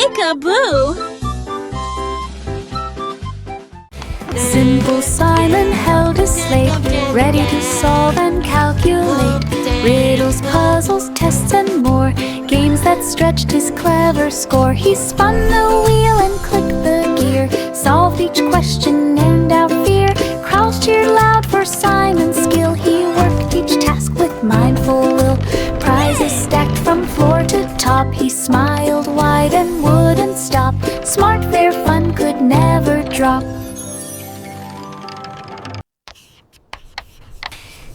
Peek-a-boo! Simple Simon held a slate, ready to solve and calculate riddles, puzzles, tests, and more. Games that stretched his clever score. He spun the wheel and clicked the gear, solved each question and out fear. Crowds cheered loud for Simon's skill. He worked each task with mindful will. Prizes stacked from floor to top. He smiled wide and wouldn't stop. Smart, fair fun could never drop.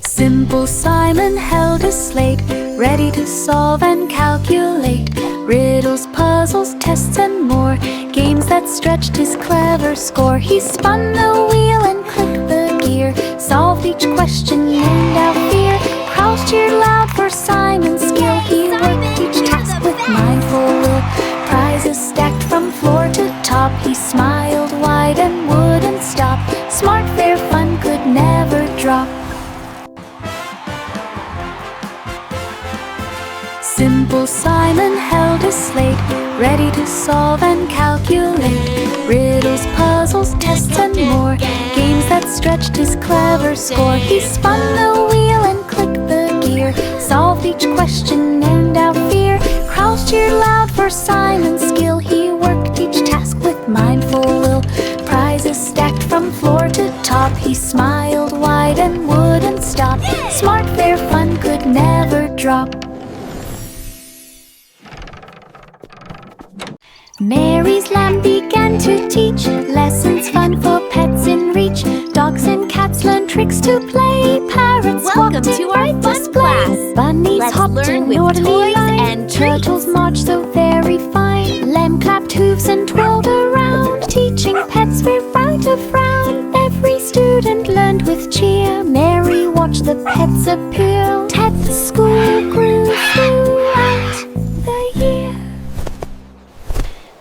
Simple Simon held a slate, ready to solve and calculate riddles, puzzles, tests, and more. Games that stretched his clever score. He spun the wheel and clicked the gear, solved each question and out fear. Crowds cheered loud for Simon's skill. He worked each task with mindful will. Prizes stacked from floor to top. He smiled wide and wouldn't stop. Smart, fair fun could never drop. Simple Simon held a slate, ready to solve and calculate riddles, puzzles, tests, and more. Games that stretched his clever score. He spun the wheel and clicked the gear, solved each question and out fear. Crowds cheered loud for Simon's skill. He worked each task with mindful will. Prizes stacked from floor to top. He smiled wide and wouldn't stop. Smart, fair fun could never drop. Mary's lamb began to teach lessons fun for pets in reach. Dogs and cats learn tricks to play. Parrots Welcome walked to in our right fun display. class. Bunnies Let's hopped learn in with orderly toys line. and treats. Turtles marched so very fine. Lamb clapped hooves and twirled around, teaching pets without a frown. Every student learned with cheer. Mary watched the pets appear. Pet school grew throughout the year.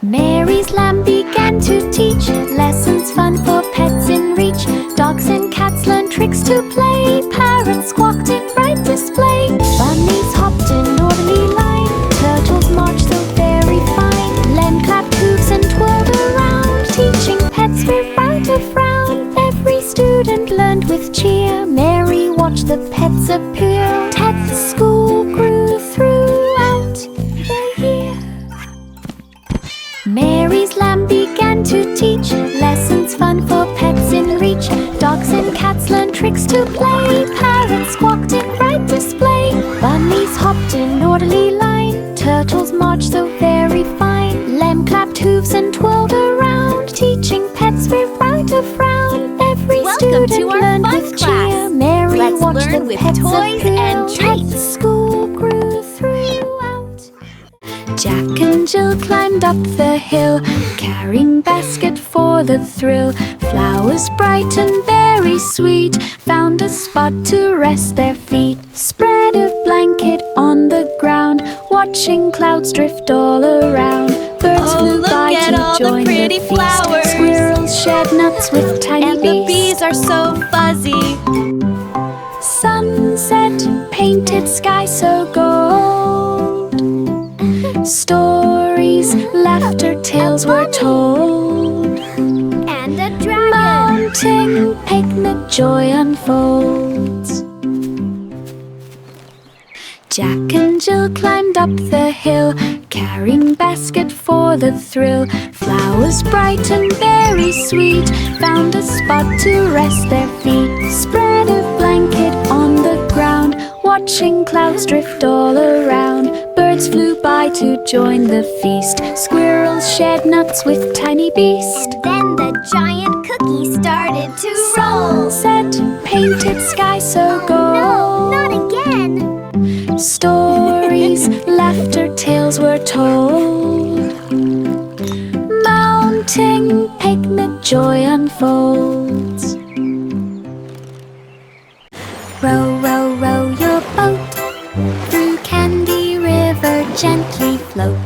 Mary's lamb began to teach lessons fun for pets in reach. Dogs and cats learned tricks to play. Parrots squawked in bright display. Bunnies hopped in orderly line. Turtles marched so very fine. Lamb clapped hooves and twirled around, teaching pets without a frown. Every student learned with cheer. Mary watched the pets appear. Pet school grew throughout the year. Mary's lamb began to teach lessons fun for pets in reach. Dogs and cats learned tricks to play. Parrots squawked in bright display. Bunnies hopped in orderly line. Turtles marched so very fine. Lamb clapped hooves and twirled around, teaching pets without a frown. Every Welcome student to our learned fun with class. cheer. Mary Let's watched learn the with pets toys appear. and treats. Pet school grew throughout. Jack and Jill climbed up the hill, carrying basket for the thrill. Flowers bright and very sweet found a spot to rest their feet. Spread a blanket on the ground, watching clouds drift all around. Birds flew look by at to all the join pretty the feast. flowers. Squirrels shed nuts with tiny And the bees are so fuzzy. Sunset painted sky so gold. Stories, laughter, tales were told. And a dragon. Mounting picnic, joy unfolds. Jack and Jill climbed up the hill, carrying basket for the thrill. Flowers bright and very sweet found a spot to rest their feet. Spread a blanket on the ground, watching clouds drift all around. Birds flew by to join the feast. Squirrels shed nuts with tiny beast. Then the giant cookie started to roll. Sunset painted sky so gold. No, not again. Stories, laughter, tales were told. Mounting picnic, joy unfolds. Row, row, row your boat through Candy River, gently float.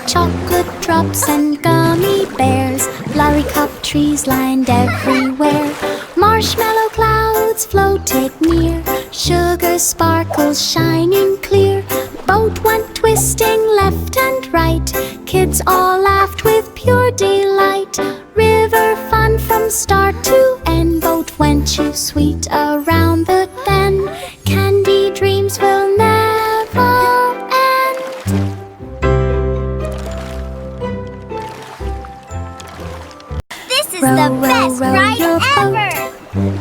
Chocolate drops and gummy bears, lollycop trees lined everywhere. Marshmallow clouds floated near, sugar sparkles shining clear. Boat went twisting left and right, Kids all laughed with pure delight. River fun from start to end. Boat went too sweet around the bend. Candy dreams will never end. This is the best ride ever!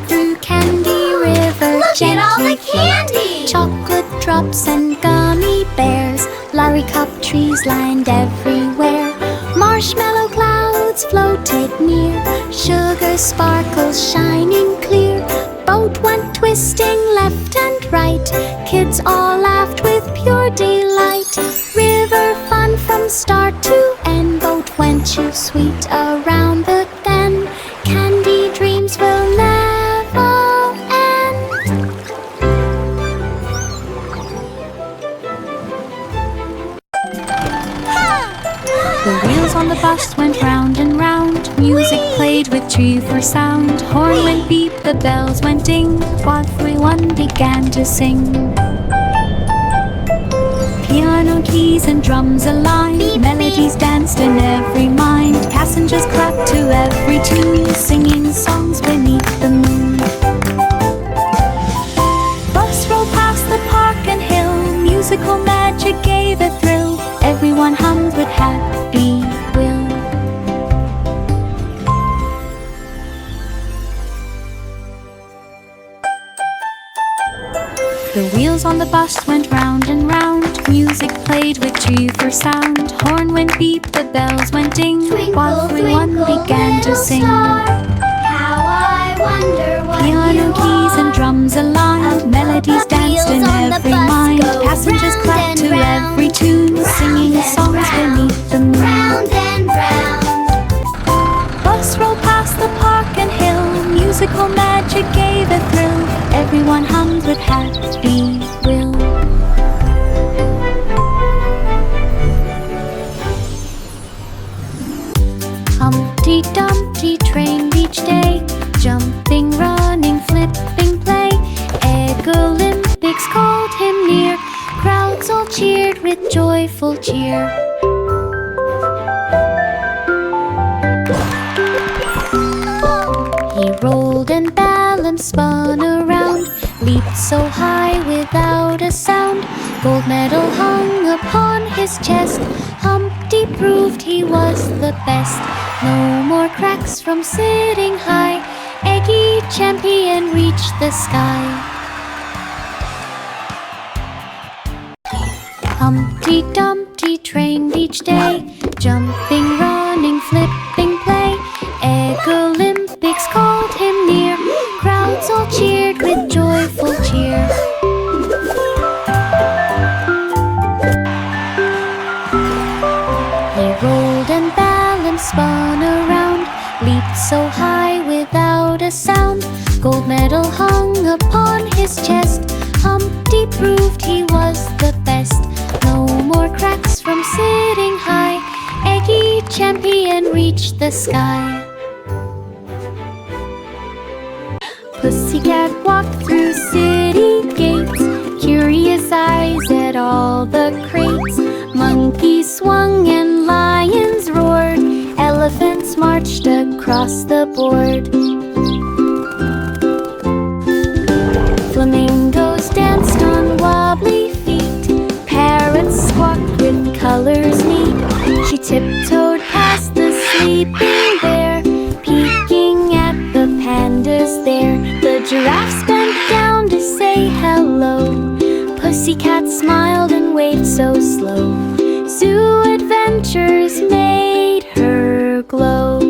Through Candy River, Look at all the gently candy! chocolate drops and gummy bears. Lollycup trees lined everywhere. Marshmallow clouds floated near. Sugar sparkles shining clear. Boat went twisting left and right. Kids all laughed with pure delight. River fun from start to end. Boat went too sweet around the bend. Candy dreams will never end. The wheels on the bus went round and round. Music played with cheerful sound. Horn went beep, the bells went ding, while everyone began to sing. Piano keys and drums aligned. Beep, Melodies beep. danced in every mind. Passengers clapped to every tune, singing songs beneath the moon. Bus rolled past the park and hill. Musical magic gave a thrill. Everyone hummed with happy will. The wheels on the bus went round and round. Music played with cheerful sound. Horn went beep, the bells went ding, while everyone began to sing. How I wonder what Piano you keys and are. drums aligned. Melodies danced in wheels on the every bus mind. go Passengers round clapped and to round, every tune, singing and songs round, beneath the moon. Round and round. Bus rolled past the park and hill. Musical magic gave a thrill. Everyone hummed with happy will. Humpty Dumpty trained each day. Jumping, running, flipping, play. Egg Olympics called him near. Crowds all cheered with joyful cheer. He rolled and balanced, spun around, leaped so high without a sound. Gold medal hung upon his chest. Humpty proved he was the best. No more cracks from sitting high. Eggy champion reached the sky. Humpty Dumpty trained each day. Jumping, running, flipping, play. Egg Olympics called him near. Crowds all cheered with joyful cheer. He rolled and balanced, spun around, leaped so high without a sound. Gold medal hung upon his chest. Humpty proved he was the best. No more cracks from sitting high. Eggy champion reached the sky. Pussycat walked through city gates, curious eyes at all the crates. Monkeys swung and lions roared. Elephants marched across the board. Flamingos danced on wobbly feet. Parrots squawked with colors neat. She tiptoed past the sleeping bear, peeking at the pandas there. The giraffes bent down to say hello. Pussycat smiled and waved so slow. Zoo adventures made her glow.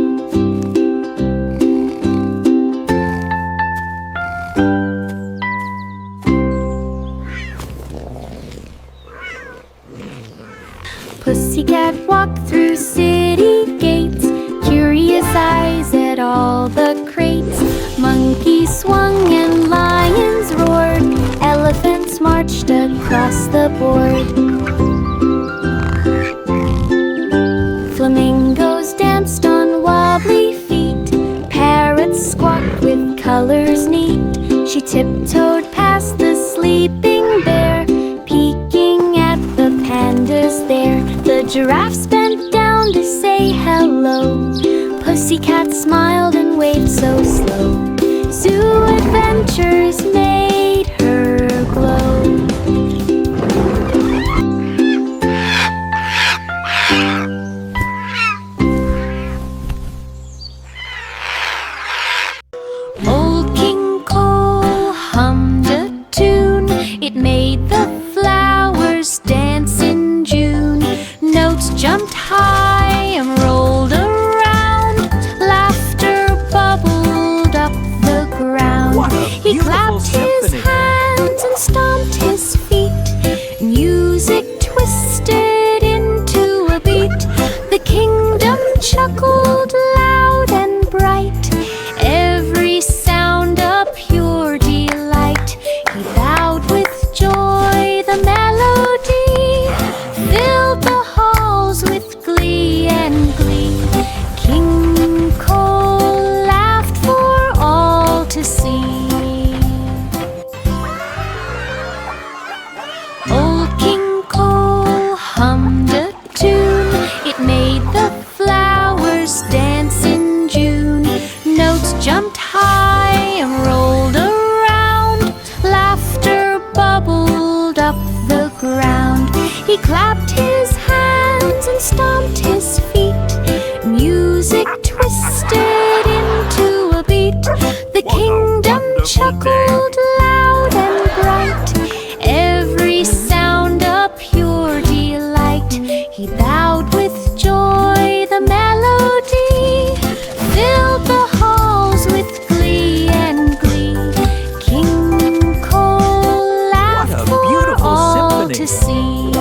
Pussycat walked through city gates, curious eyes at all the crates. Monkeys swung and lions roared. Elephants marched across the board. Flamingos danced on wobbly feet. Parrots squawked with colors neat. She tiptoed past the sleeping bear, peeking at the pandas there. The Giraffes bent down to say hello. Pussycat smiled and waved so slow. Zoo adventures made her glow. Old King Cole hummed a tune. It made the flowers dance in June. Notes jumped high and rolled around. Laughter bubbled up the ground. He clapped his hands and stomped his feet. Music twisted into a beat. The kingdom chuckled loud and bright. Every sound a pure delight. He bowed with joy. The melody filled the halls with glee and glee. King Cole laughed for all to see. Old King Cole hummed a tune. It made the flowers dance in June. Notes jumped high and rolled around. Laughter bubbled up the ground. He clapped his hands and stomped his feet. Music twisted into a beat. The kingdom chuckled loud and bright. Every sound a pure delight. He bowed with joy. The melody filled the halls with glee and glee. King Cole laughed for all to see.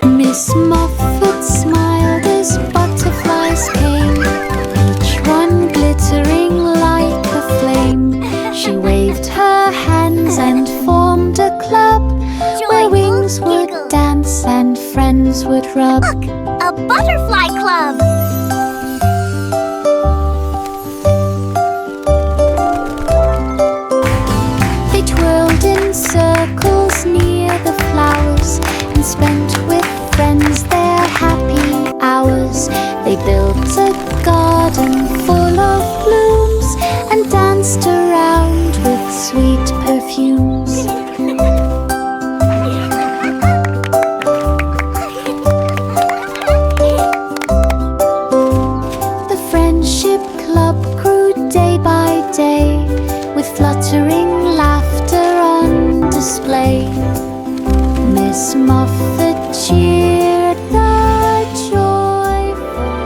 Miss Muffet smiled as butterflies came, each one glittering like a flame. She waved her hands and formed a club where wings would dance and friends would rub. Look, a butterfly club. They twirled in circles near the flowers and spent with friends their happy hours. They built a garden full of blooms and danced around with sweet perfumes. The Friendship Club grew day by day with fluttering laughter on display. Miss Muffet cheered the joyful.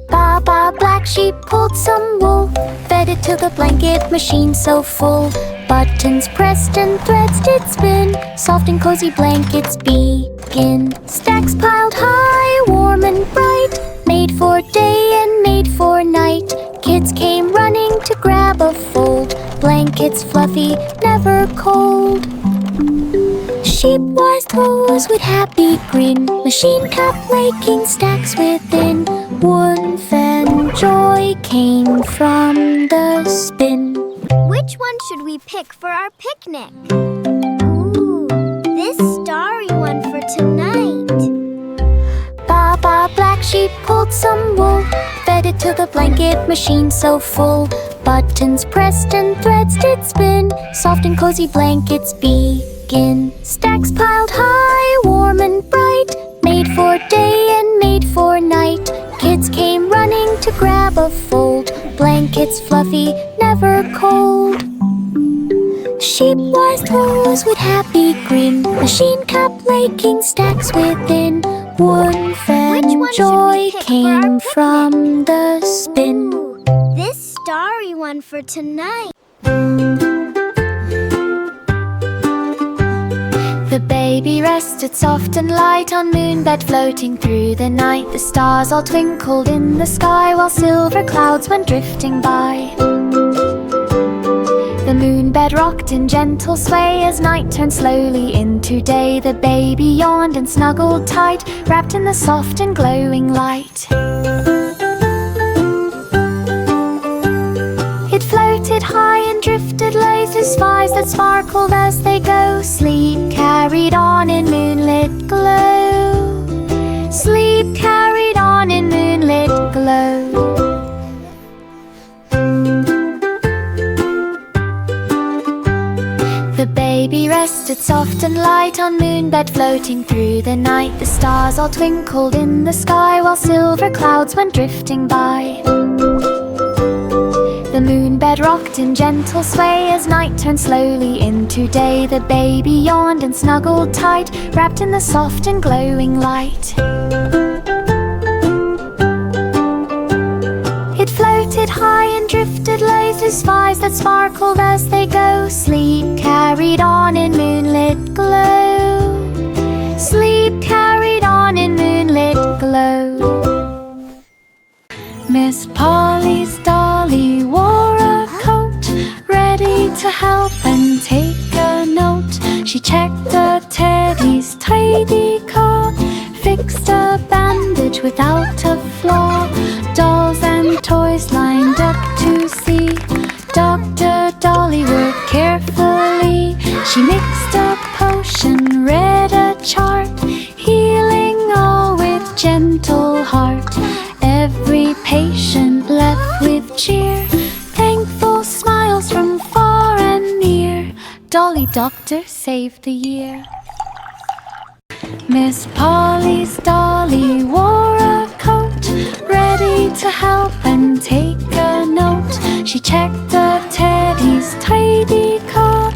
Baba Black Sheep pulled some wool, fed it to the blanket machine so full. Buttons pressed and threads did spin, soft and cozy blankets begin. Stacks piled high, warm and bright, made for day and made for night. Kids came running to grab a fold, blankets fluffy, never cold. Sheep wise toes with happy grin, machine kept making stacks within. Warmth and joy came from the spin. Which one should we pick for our picnic? Ooh, this starry one for tonight. Baba Black Sheep pulled some wool, fed it to the blanket machine so full. Buttons pressed and threads did spin, soft and cozy blankets begin. Stacks piled high, warm and bright, made for day and made for night. Kids came running to grab a fold, blankets fluffy, never cold. Sheep wise toes with happy grin, machine kept making stacks within. Warmth and joy came from the spin. Ooh, this starry one for tonight. The baby rested soft and light on moonbed floating through the night. The stars all twinkled in the sky while silver clouds went drifting by. The moonbed rocked in gentle sway as night turned slowly into day. The baby yawned and snuggled tight, wrapped in the soft and glowing light. It floated floated high and drifted low through skies that sparkled as they go. Sleep carried on in moonlit glow. Sleep carried on in moonlit glow. The baby rested soft and light on moonbed floating through the night. The stars all twinkled in the sky while silver clouds went drifting by. The moonbed rocked in gentle sway as night turned slowly into day. The baby yawned and snuggled tight, wrapped in the soft and glowing light. It floated high and drifted low through skies that sparkled as they go. Sleep carried on in moonlit glow. Sleep carried on in moonlit glow. Miss Polly's dolly wore a coat, ready to help and take a note. She checked the teddy's tidy coat, fixed a bandage without a flaw. Dolls and toys lined up to see Dr. Dolly work carefully. She mixed a potion, read a chart, healing all with gentle heart. Every patient left with cheer, thankful smiles from far and near. Dolly Doctor saved the year. Miss Polly's dolly wore a coat, ready to help and take a note. She checked the teddy's tidy coat,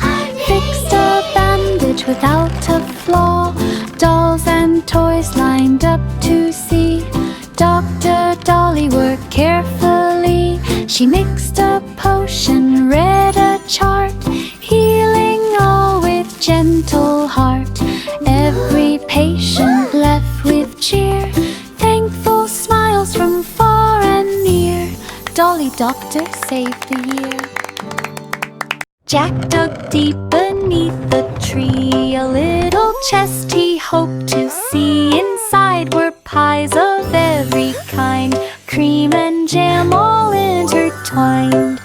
fixed a bandage without a flaw. Dolls and toys lined up to see Dr. Dolly work carefully. She mixed a potion, read a chart, healing all with gentle heart. Every patient left with cheer, thankful smiles from far and near. Dolly Doctor saved the year. Jack dug deep beneath the tree, a little chest he hoped to see. Inside were pies of every kind, cream and jam all intertwined.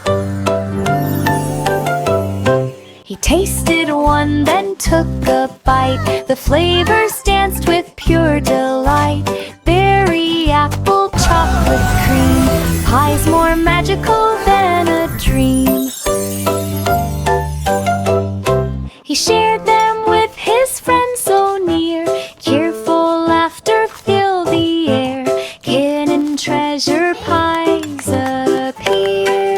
He tasted one, then took a bite. The flavors danced with pure delight. Berry, apple, chocolate cream, pies more magical than a dream. He shared them with his friends so near. Cheerful laughter filled the air. Hidden treasure pies appear.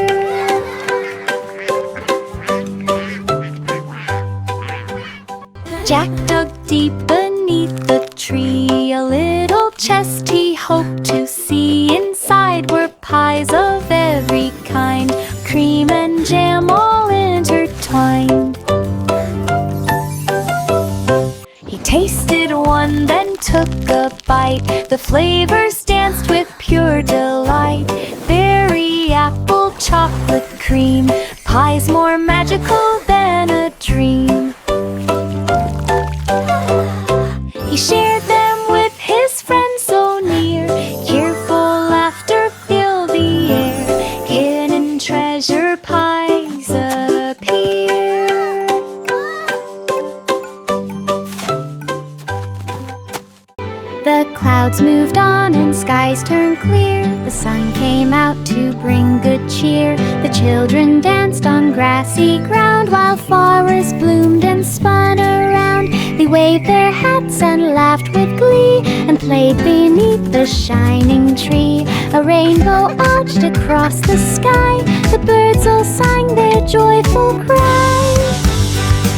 Jack dug deep beneath the tree, a little chest he hoped to see. Inside were pies of every kind, cream and jam all intertwined. He tasted one, then took a bite. The flavors danced with pure delight. Berry, apple, chocolate cream, pies more magical than a dream. He shared them with his friends so near. Cheerful laughter filled the air. Hidden treasure pies appear. The clouds moved on and skies turned clear. The sun came out to bring good cheer. The children danced on grassy ground while flowers bloomed and spun around. They waved their hats and laughed with glee and played beneath the shining tree. A rainbow arched across the sky. The birds all sang their joyful cry.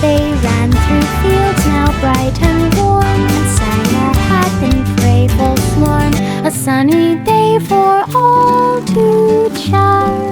They ran through fields now bright and warm and sang a happy playful swarm. A sunny day for all to charm.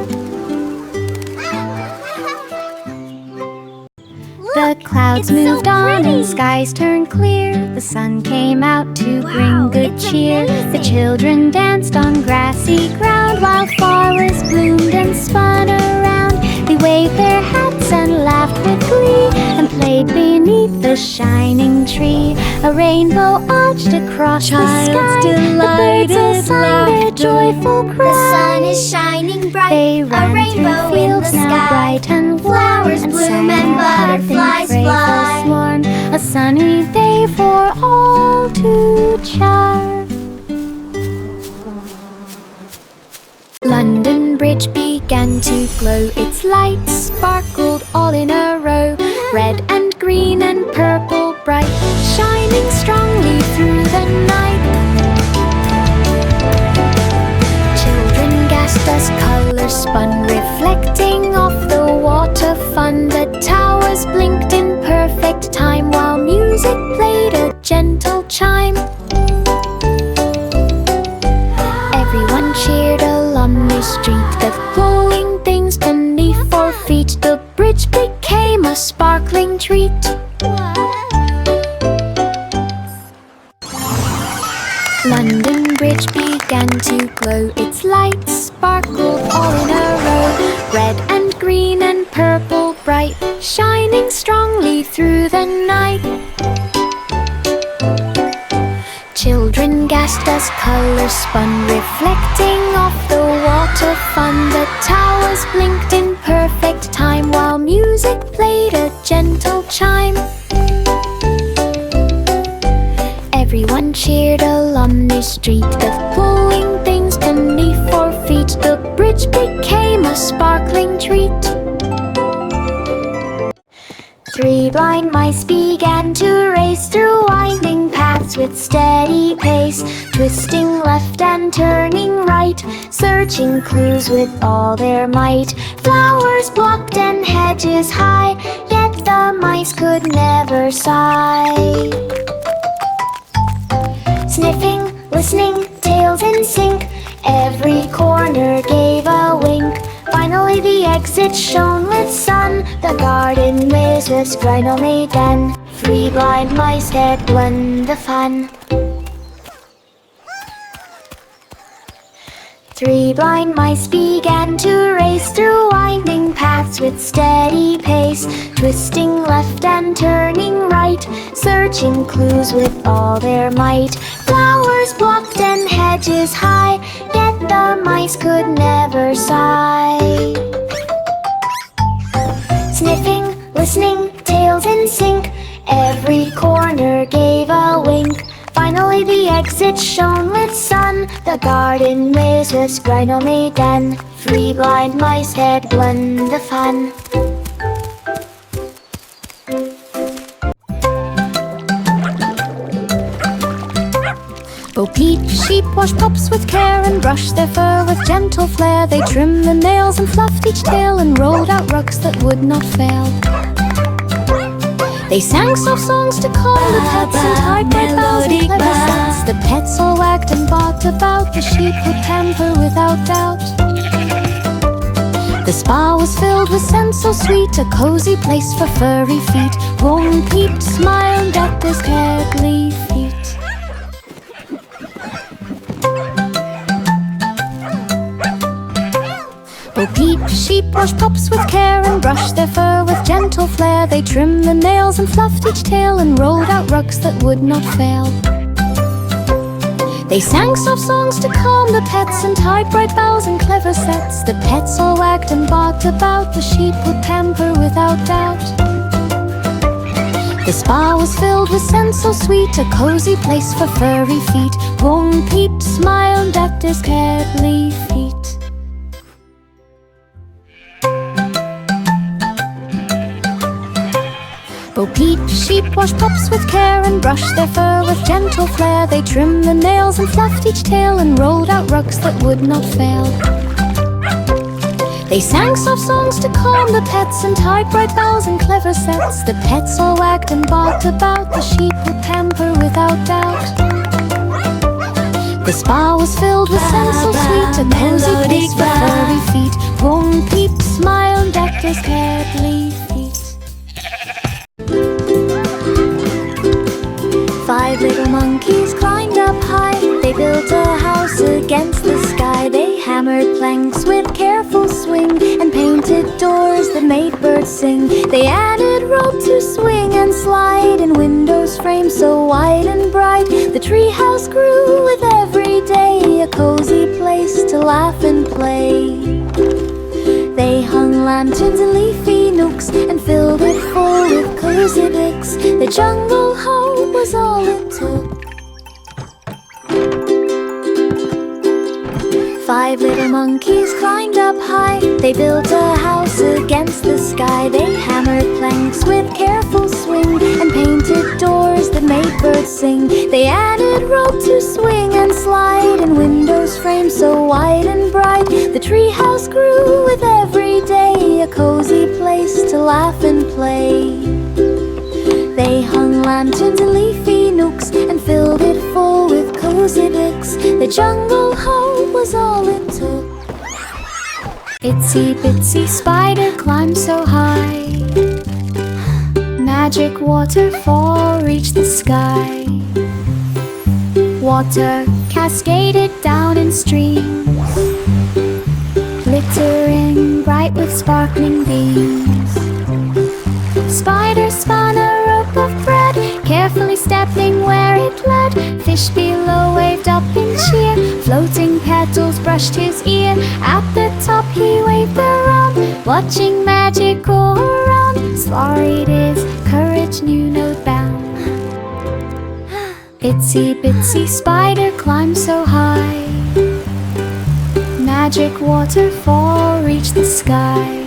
The clouds moved on and skies turned clear. The sun came out to bring good cheer. The children danced on grassy ground while flowers bloomed and spun around. They waved their hats and laughed with glee and played beneath the shining tree. A rainbow arched across the sky. The birds all sang their joyful cry. The sun is shining bright. They A ran rainbow through in the fields now sky. bright and Flowers warm, bloom sang and a harp in butterflies playful fly. scorn. A sunny day for all to chart. London Bridge began to glow. Its lights sparkled all in a row. Red and green and purple bright, shining strongly through the night. Children gasped as colors spun, reflecting off the water fun. The towers blinked in perfect time, while music played a gentle chime. Everyone cheered along the street, the glowing things beneath 4 feet. The bridge became a sparkling treat. London Bridge began to glow. Its lights sparkled all in a row. Red and green and purple bright, shining strongly through the night. Children gasped as colors spun, reflecting off the water fun. The towers blinked in perfect time, while music played a gentle chime. Everyone cheered along the street, the glowing things beneath 4 feet. The bridge became a sparkling treat. 3 blind mice began to race through winding paths with steady pace, twisting left and turning right, searching clues with all their might. Flowers blocked and hedges high, yet the mice could never sigh. Sniffing, listening, tails in sync, every corner gave a wink. Finally the exit shone with sun. The garden maze was finally done. 3 blind mice had won the fun. 3 blind mice began to race through winding paths with steady pace, twisting left and turning right, searching clues with all their might. Flowers blocked and hedges high, yet the mice could never sigh. Sniffing, listening, tails in sync, every corner gave a wink. Finally the exit shone with sun. The garden maze was finally done. 3 blind mice had won the fun. Bo Peep, sheep wash pups with care and brushed their fur with gentle flair. They trimmed the nails and fluffed each tail and rolled out rugs that would not fail. They sang soft songs to calm the pets and tied bright bows and clever sets. The pets all wagged and barked about, the sheep would pamper without doubt. The spa was filled with scents so sweet, a cozy place for furry feet. Bo Peep smiled at his cuddly feet. Bo Peep, sheep wash pups with care and brushed their fur with gentle flair. They trimmed the nails and fluffed each tail and rolled out rugs that would not fail. They sang soft songs to calm the pets and tied bright bows and clever sets. The pets all wagged and barked about, the sheep would pamper without doubt. The spa was filled with scents so sweet, a cozy place for furry feet. Bo Peep smiled at his cuddly feet. Bo Peep, sheep wash pups with care and brushed their fur with gentle flair. They trimmed the nails and fluffed each tail and rolled out rugs that would not fail. They sang soft songs to calm the pets and tied bright bows and clever sets. The pets all wagged and barked about, the sheep would pamper without doubt. The spa was filled with scents so sweet, a cozy place for furry feet. Bo Peep smiled at his cuddly feet. 5 little monkeys climbed up high. They built a house against the sky. They hammered planks with careful swing and painted doors that made birds sing. They added rope to swing and slide, and windows framed so wide and bright. The treehouse grew with every day, a cozy place to laugh and play. They hung lanterns in leafy nooks and filled it full with cozy bits. The jungle home was all it took. 5 little monkeys climbed up high. They built a house against the sky. They hammered planks with careful swing and painted doors that made birds sing. They added rope to swing and slide, and windows framed so wide and bright. The treehouse grew with every day, a cozy place to laugh and play. They hung lanterns in leafy nooks and filled it full with cozy bits. The jungle home was all it took. Itsy bitsy spider climbed so high. Magic waterfall reached the sky. Water cascaded down in streams, glittering bright with sparkling beams. Spider spun a rope of thread, carefully stepping where it led. Fish below waved up in cheer, floating petals brushed his ear. At the top he waved around, watching magic go around. Slurried his courage knew no bound. Itsy bitsy spider climbed so high. Magic waterfall reached the sky.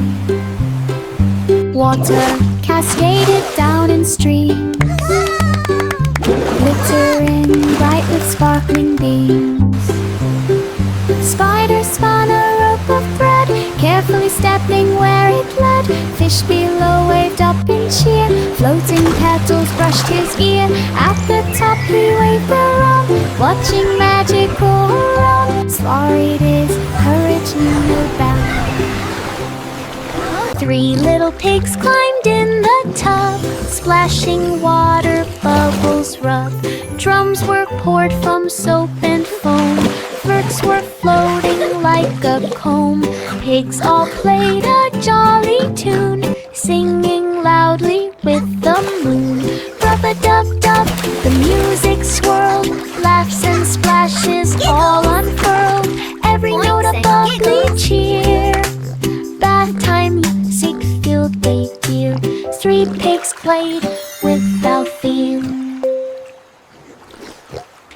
Water cascaded down in streams, glittering bright with sparkling beams. Spider spun a rope of thread, carefully stepping where it led. Fish below waved up in cheer, floating petals brushed his ear. At the top he waved around, watching magic go around. Slurried his courage knew no bound. 3 little pigs climbed in the tub, splashing water, bubbles rub. Drums were poured from soap and foam, flirts were floating like a comb. Pigs all played a jolly tune, singing loudly with the moon. Rub-a-dub-dub, the music swirled, laughs and splashes all unfurled. Every note a bubbly cheer. Bath time music filled the ear. 3 pigs played without fear.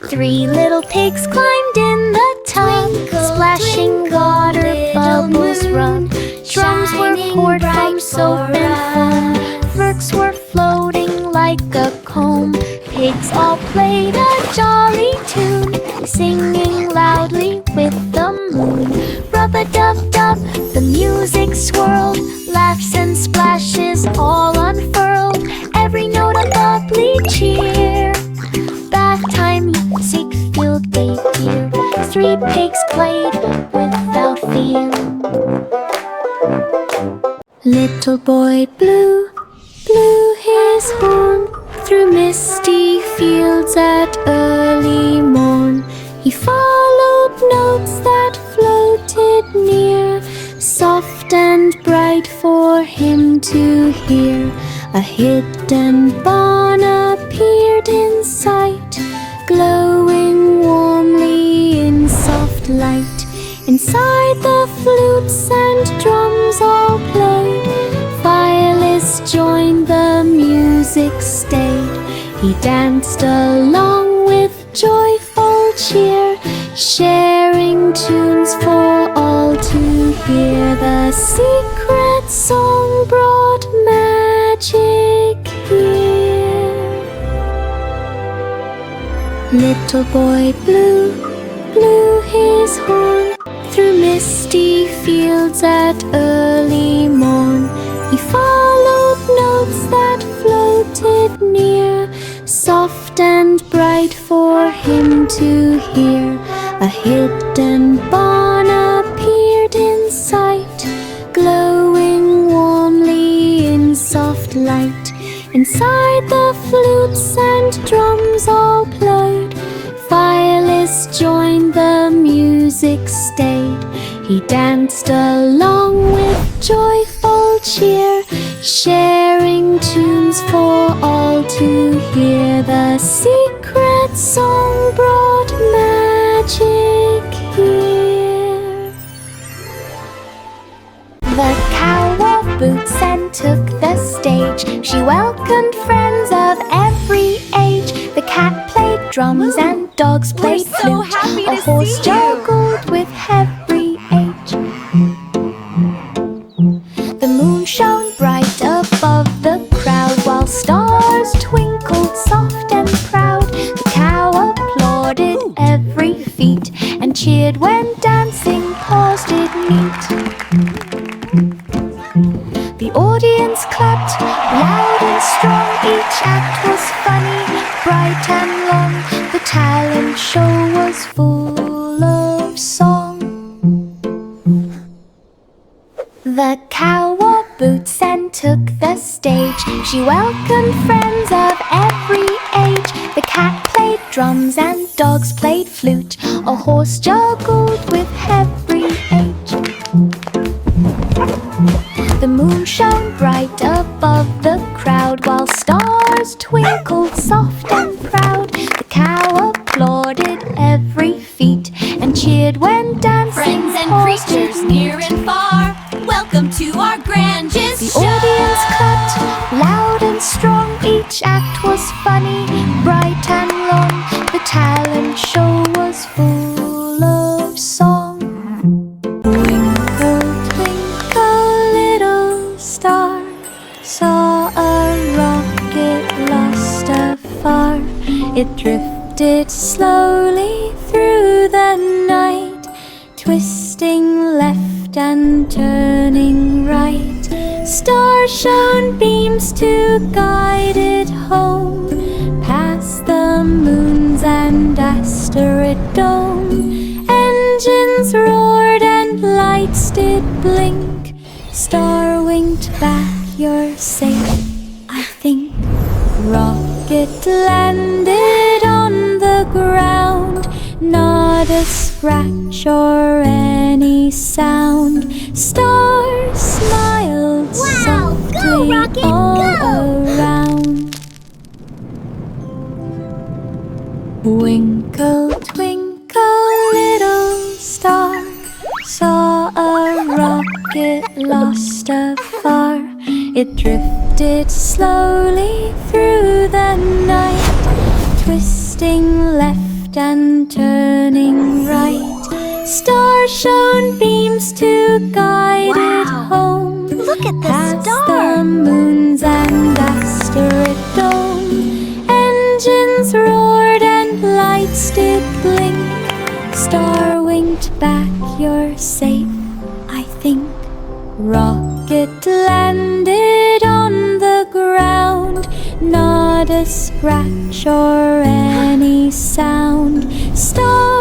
3 little pigs climbed in the tub, splashing water, bubbles rub. Drums were poured from soap and foam, flirts were floating like a comb. Pigs all played a jolly tune, singing loudly with the moon. Rub-a-dub-dub, the music swirled, laughs and splashes all unfurled. Every note a bubbly cheer. Bath time music filled the ear. 3 pigs played without fear. Little boy blue blew his horn through misty fields at early morn. He followed notes that floated near, soft and bright for him to hear. A hidden barn appeared in sight, glowing warmly in soft light. Inside the flutes and drums all played, violins joined, the music stayed. He danced along with joyful cheer, sharing tunes for all to hear. The secret song brought magic here. Little boy blue blew his horn through misty fields at early morn. He followed notes that floated near, soft and bright for him to hear. A hidden barn appeared in sight, glowing warmly in soft light. Inside the flutes and drums all played, violins joined, the music stayed. He danced along with joyful cheer, sharing sing tunes for all to hear. The secret song brought magic here. The cow wore boots and took the stage. She welcomed friends of every age. The cat played drums and dogs played flute. A horse juggled with every age. The moon shone bright above the crowd, while stars twinkled soft and proud. The cow applauded every feat and cheered when dancing paws did meet. The audience clapped loud and strong. Each act was funny, bright and long. The talent show was full of song. The cow wore boots and took the stage. She welcomed friends of every age. The cat played drums and dogs played flute. A horse juggled with every age. The moon shone bright above the crowd, while stars twinkled soft and proud. The cow applauded every feat and cheered when dancing. Friends and creatures near and far, welcome to our grandest show. The audience clapped loud and strong. Each act was funny, bright and long. The talent show was full of song. Twinkle, twinkle, little star, saw a rocket lost afar. It drifted slowly through the night, twisting left and turning right. Stars shone beams to guide it home, past the moons and asteroid dome. Engines roared and lights did blink. Star winked back, you're safe, I think. Rocket landed on the ground, not a scratch or any sound. Stars smiled softly go, Rocket, all go! around. Twinkle, twinkle, little star, saw a rocket lost afar. It drifted slowly through the night, twisting left and turning right. Stars shone beams to guide it home. Look at the past star. the moons and asteroid dome. Engines roared and lights did blink. Star winked back, you're safe, I think. Rocket landed on the ground, not a scratch or any sound. Star